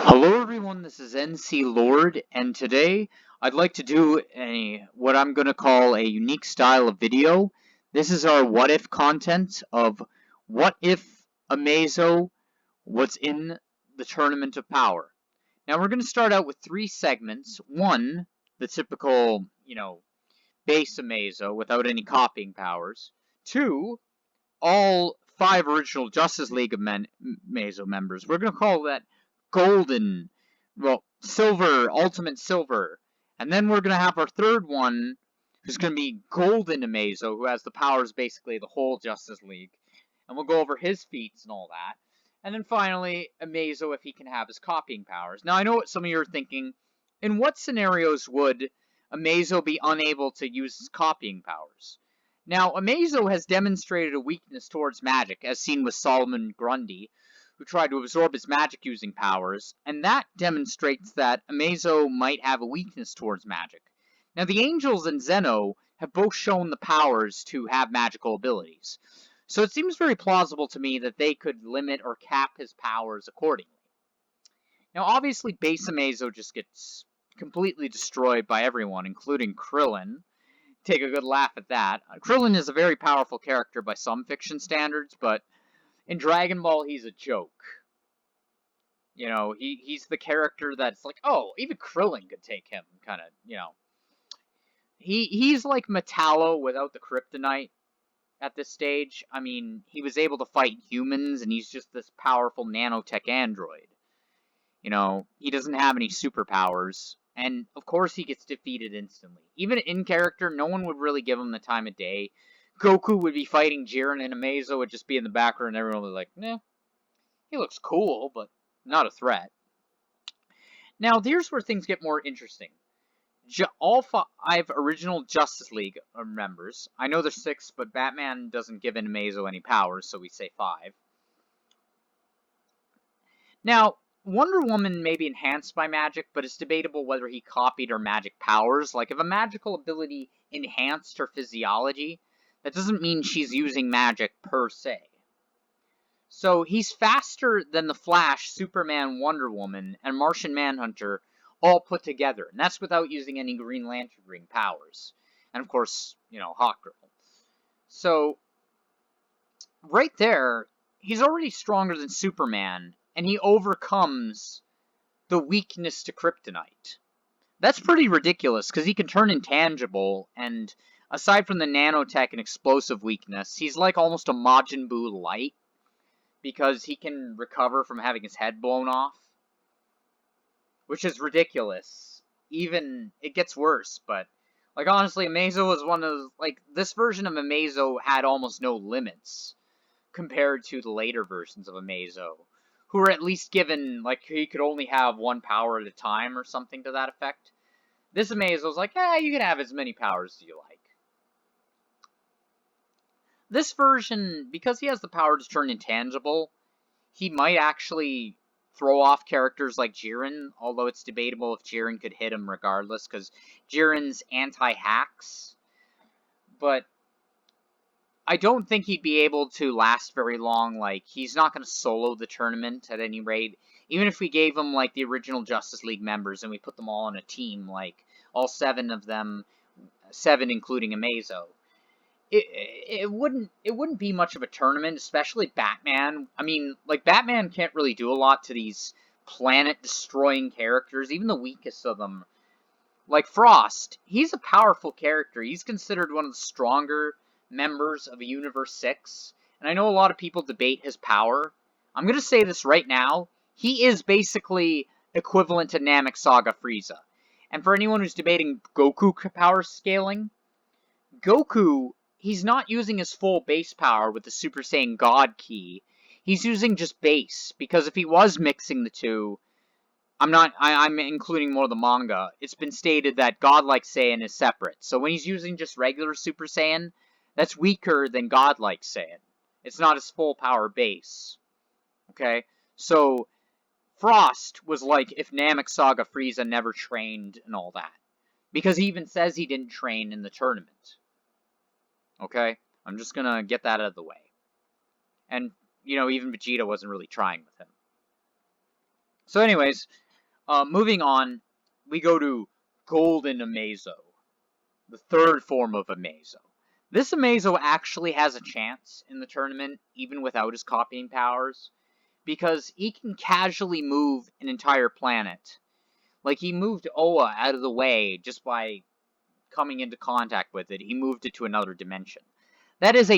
Hello everyone, this is NC Lord, and today I'd like to do what I'm going to call a unique style of video. This is our what if content of what if Amazo was in the Tournament of Power. Now we're going to start out with three segments. One, the typical, base Amazo without any copying powers. Two, all five original Justice League of Amazo members. We're going to call that golden, silver, ultimate silver. And then we're going to have our third one, who's going to be golden Amazo, who has the powers basically the whole Justice League. And we'll go over his feats and all that. And then finally, Amazo, if he can have his copying powers. Now, I know what some of you are thinking. In what scenarios would Amazo be unable to use his copying powers? Now, Amazo has demonstrated a weakness towards magic, as seen with Solomon Grundy, who tried to absorb his magic-using powers, and that demonstrates that Amazo might have a weakness towards magic. Now, the Angels and Zeno have both shown the powers to have magical abilities, so it seems very plausible to me that they could limit or cap his powers accordingly. Now, obviously, base Amazo just gets completely destroyed by everyone, including Krillin. Take a good laugh at that. Krillin is a very powerful character by some fiction standards, but in Dragon Ball, he's a joke. You know, he's the character that's like, oh, even Krillin could take him, kind of, He's like Metallo without the kryptonite at this stage. I mean, he was able to fight humans, and he's just this powerful nanotech android. You know, he doesn't have any superpowers, and of course he gets defeated instantly. Even in character, no one would really give him the time of day. Goku would be fighting Jiren, and Amazo would just be in the background, and everyone would be like, nah, he looks cool, but not a threat. Now, here's where things get more interesting. All five original Justice League members, I know there's six, but Batman doesn't give Amazo any powers, so we say five. Now, Wonder Woman may be enhanced by magic, but it's debatable whether he copied her magic powers. Like, if a magical ability enhanced her physiology, that doesn't mean she's using magic per se. So, he's faster than the Flash, Superman, Wonder Woman, and Martian Manhunter all put together. And that's without using any Green Lantern ring powers. And, of course, Hawkgirl. So, right there, he's already stronger than Superman, and he overcomes the weakness to kryptonite. That's pretty ridiculous, because he can turn intangible, and aside from the nanotech and explosive weakness, he's like almost a Majin Buu light, because he can recover from having his head blown off. Which is ridiculous. Even, it gets worse, but, like, honestly, Amazo was one of, like, this version of Amazo had almost no limits compared to the later versions of Amazo, who were at least given, like, he could only have one power at a time or something to that effect. This Amazo's like, you can have as many powers as you like. This version, because he has the power to turn intangible, he might actually throw off characters like Jiren, although it's debatable if Jiren could hit him regardless, because Jiren's anti-hacks. But I don't think he'd be able to last very long. Like, he's not going to solo the tournament at any rate. Even if we gave him, like, the original Justice League members and we put them all on a team, like, all seven of them, seven including Amazo, it wouldn't be much of a tournament, especially Batman. I mean, like, Batman can't really do a lot to these planet-destroying characters, even the weakest of them. Like Frost, he's a powerful character. He's considered one of the stronger members of Universe 6, and I know a lot of people debate his power. I'm going to say this right now. He is basically equivalent to Namek Saga Frieza. And for anyone who's debating Goku power scaling, Goku, he's not using his full base power with the Super Saiyan God Ki. He's using just base, because if he was mixing the two, I'm including more of the manga, it's been stated that Godlike Saiyan is separate. So when he's using just regular Super Saiyan, that's weaker than Godlike Saiyan. It's not his full power base. Okay? So, Frost was like if Namek Saga Frieza never trained and all that. Because he even says he didn't train in the tournament. Okay? I'm just gonna get that out of the way. And, even Vegeta wasn't really trying with him. So anyways, moving on, we go to Golden Amazo, the third form of Amazo. This Amazo actually has a chance in the tournament, even without his copying powers, because he can casually move an entire planet. Like, he moved Oa out of the way just by coming into contact with it. He moved it to another dimension. That is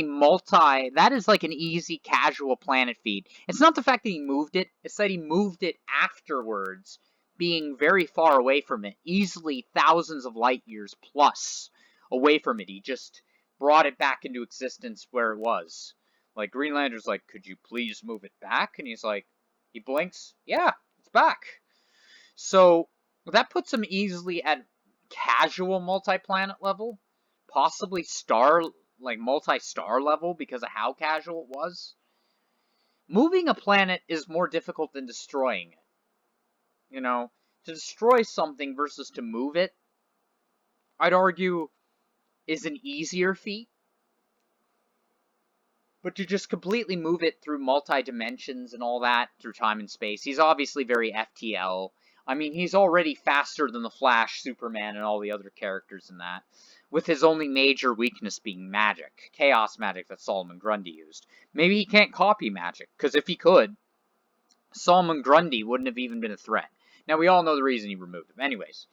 like an easy, casual planet feed. It's not the fact that he moved it, it's that he moved it afterwards, being very far away from it, easily thousands of light years plus away from it. He just brought it back into existence where it was. Like, Green Lantern's like, could you please move it back? And he's like, he blinks, yeah, it's back. So, that puts him easily at casual multi-planet level, possibly multi-star level because of how casual it was. Moving a planet is more difficult than destroying it. You know, to destroy something versus to move it, I'd argue, is an easier feat. But to just completely move it through multi-dimensions and all that, through time and space, he's obviously very FTL. I mean, he's already faster than the Flash, Superman, and all the other characters in that, with his only major weakness being magic. Chaos magic that Solomon Grundy used. Maybe he can't copy magic, because if he could, Solomon Grundy wouldn't have even been a threat. Now, we all know the reason he removed him. Anyways,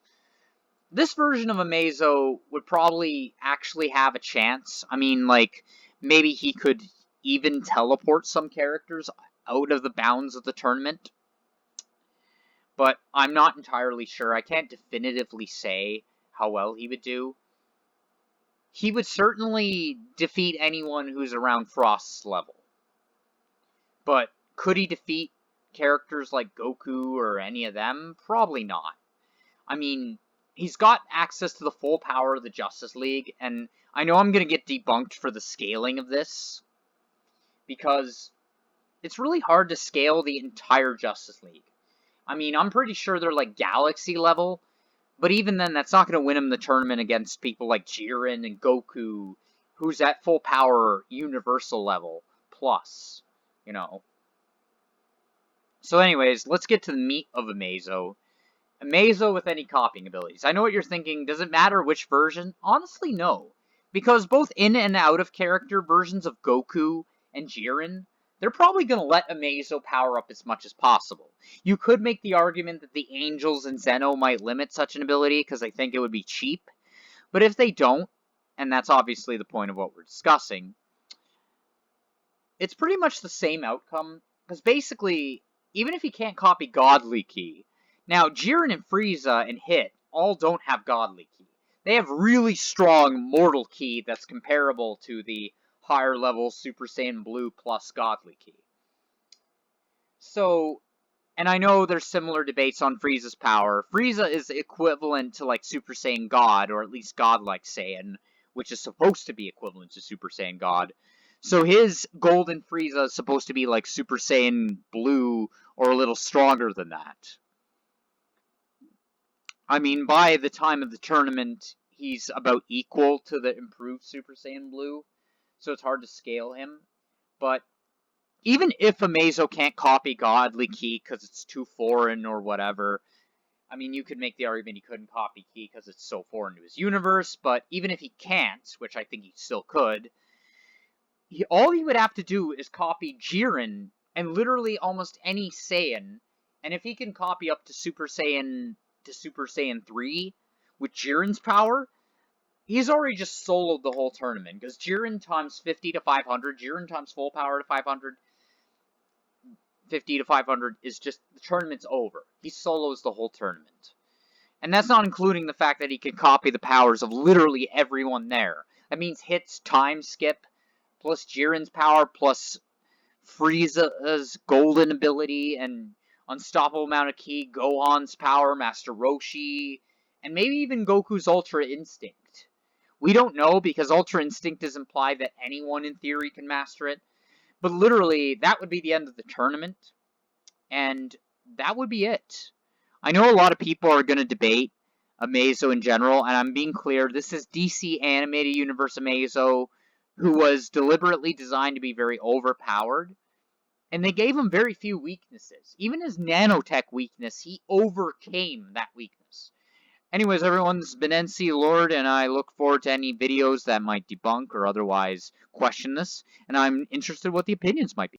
this version of Amazo would probably actually have a chance. I mean, like, maybe he could even teleport some characters out of the bounds of the tournament. But I'm not entirely sure. I can't definitively say how well he would do. He would certainly defeat anyone who's around Frost's level. But could he defeat characters like Goku or any of them? Probably not. I mean, he's got access to the full power of the Justice League, and I know I'm going to get debunked for the scaling of this, because it's really hard to scale the entire Justice League. I mean, I'm pretty sure they're like galaxy level, but even then, that's not going to win him the tournament against people like Jiren and Goku, who's at full power universal level plus, you know. So anyways, let's get to the meat of Amazo. Amazo with any copying abilities. I know what you're thinking, does it matter which version? Honestly, no. Because both in and out of character versions of Goku and Jiren, they're probably going to let Amazo power up as much as possible. You could make the argument that the Angels and Zeno might limit such an ability because they think it would be cheap. But if they don't, and that's obviously the point of what we're discussing, it's pretty much the same outcome. Because basically, even if he can't copy Godly Ki, now Jiren and Frieza and Hit all don't have Godly Ki. They have really strong Mortal Ki that's comparable to the higher level Super Saiyan Blue plus Godly Ki. So, and I know there's similar debates on Frieza's power. Frieza is equivalent to like Super Saiyan God, or at least Godlike Saiyan, which is supposed to be equivalent to Super Saiyan God. So his Golden Frieza is supposed to be like Super Saiyan Blue, or a little stronger than that. I mean, by the time of the tournament, he's about equal to the improved Super Saiyan Blue, so it's hard to scale him. But even if Amazo can't copy Godly Ki because it's too foreign or whatever, I mean, you could make the argument he couldn't copy Ki because it's so foreign to his universe, but even if he can't, which I think he still could, all he would have to do is copy Jiren and literally almost any Saiyan, and if he can copy up to Super Saiyan 3 with Jiren's power, he's already just soloed the whole tournament, because Jiren times 50 to 500, Jiren times full power to 500, 50 to 500 is just, the tournament's over. He solos the whole tournament. And that's not including the fact that he can copy the powers of literally everyone there. That means Hit's time skip, plus Jiren's power, plus Frieza's golden ability, and unstoppable amount of Ki, Gohan's power, Master Roshi, and maybe even Goku's Ultra Instinct. We don't know, because Ultra Instinct is implied that anyone in theory can master it. But literally, that would be the end of the tournament. And that would be it. I know a lot of people are going to debate Amazo in general, and I'm being clear, this is DC Animated Universe Amazo, who was deliberately designed to be very overpowered. and they gave him very few weaknesses. Even his nanotech weakness, he overcame that weakness. Anyways, everyone, this has been NC Lord, and I look forward to any videos that might debunk or otherwise question this, and I'm interested what the opinions might be.